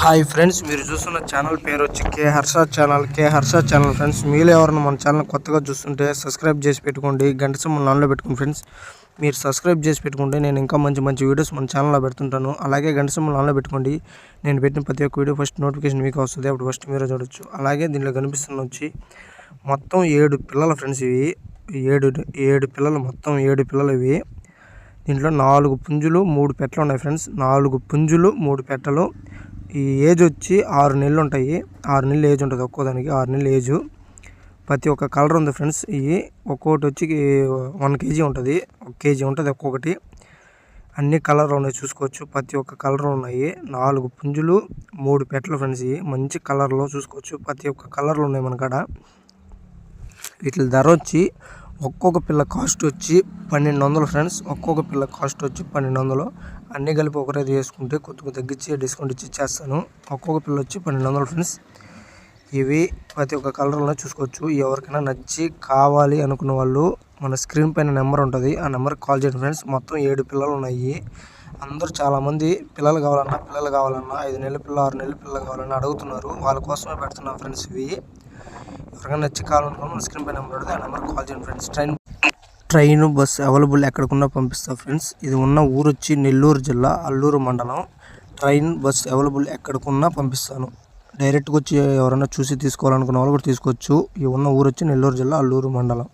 Hi friends, మీరు చూస్తున్న channel పేరు వచ్చి కే హర్ష ఛానల్ ఫ్రెండ్స్. మీలో ఎవరైనా మన ఛానల్ కొత్తగా చూస్తుంటే సబ్స్క్రైబ్ చేసి పెట్టుకోండి, గంట సింబల్ ఆన్లో పెట్టుకోండి ఫ్రెండ్స్. మీరు సబ్స్క్రైబ్ చేసి పెట్టుకుంటే నేను ఇంకా మంచి వీడియోస్ మన ఛానల్లో పెడుతుంటాను. అలాగే గంట సింబల్ ఆన్లో పెట్టుకోండి. నేను పెట్టిన ప్రతి ఒక్క వీడియో ఫస్ట్ నోటిఫికేషన్ మీకు వస్తుంది, అప్పుడు ఫస్ట్ మీరు చూడొచ్చు. అలాగే దీంట్లో కనిపిస్తున్న వచ్చి మొత్తం 7 పిల్లలు ఫ్రెండ్స్. ఇవి 7 పిల్లలు, మొత్తం 7 పిల్లలు ఇవి. దీంట్లో 4 పుంజులు 3 పెట్టలు ఉన్నాయి ఫ్రెండ్స్. 4 పుంజులు 3 పెట్టలు. ఈ ఏజ్ వచ్చి 6 నెలలు ఉంటాయి. 6 నెలలు ఏజ్ ఉంటుంది ఒక్కోదానికి, 6 నెలలు ఏజు. ప్రతి ఒక్క కలర్ ఉంది ఫ్రెండ్స్. ఇవి ఒక్కొక్కటి వచ్చి 1 kg ఉంటుంది, 1 kg ఉంటుంది ఒక్కొక్కటి. అన్ని కలర్లు ఉన్నాయి చూసుకోవచ్చు, ప్రతి ఒక్క కలర్ ఉన్నాయి. 4 పుంజులు 3 పెట్టలు ఫ్రెండ్స్. ఇవి మంచి కలర్లో చూసుకోవచ్చు, ప్రతి ఒక్క కలర్లు ఉన్నాయి మన కాడ. వీటి ధర వచ్చి ఒక్కొక్క పిల్ల కాస్ట్ వచ్చి 1200 ఫ్రెండ్స్. ఒక్కొక్క పిల్ల కాస్ట్ వచ్చి 1200. అన్నీ కలిపి ఒకరైతే చేసుకుంటే కొద్దిగా తగ్గించి డిస్కౌంట్ ఇచ్చి ఇచ్చేస్తాను. ఒక్కొక్క పిల్ల వచ్చి 1200 ఫ్రెండ్స్. ఇవి ప్రతి ఒక్క కలర్లో చూసుకోవచ్చు. ఎవరికైనా నచ్చి కావాలి అనుకున్న వాళ్ళు మన స్క్రీన్ పైన నెంబర్ ఉంటుంది, ఆ నెంబర్కి కాల్ చేయండి ఫ్రెండ్స్. మొత్తం 7 పిల్లలు ఉన్నాయి. అందరూ చాలామంది పిల్లలు కావాలన్నా 5 నెలల పిల్ల, 6 నెలల పిల్ల కావాలన్నా అడుగుతున్నారు. వాళ్ళ కోసమే పెడుతున్నాం ఫ్రెండ్స్. ఇవి ఎవరికైనా నచ్చి కావాలనుకున్న మన స్క్రీన్ పైన నెంబర్ ఉంటుంది, ఆ నెంబర్కి కాల్ చేయండి ఫ్రెండ్స్. ట్రైన్ బస్ అవైలబుల్ ఎక్కడికన్నా పంపిస్తాం ఫ్రెండ్స్. ఇది ఉన్న ఊరు వచ్చి నెల్లూరు జిల్లా, అల్లూరు మండలం. ట్రైన్ బస్ అవైలబుల్ ఎక్కడికన్నా పంపిస్తాను. డైరెక్ట్గా వచ్చి ఎవరైనా చూసి తీసుకోవాలనుకున్న వాళ్ళు కూడా తీసుకోవచ్చు. ఇది ఉన్న ఊరు వచ్చి నెల్లూరు జిల్లా, అల్లూరు మండలం.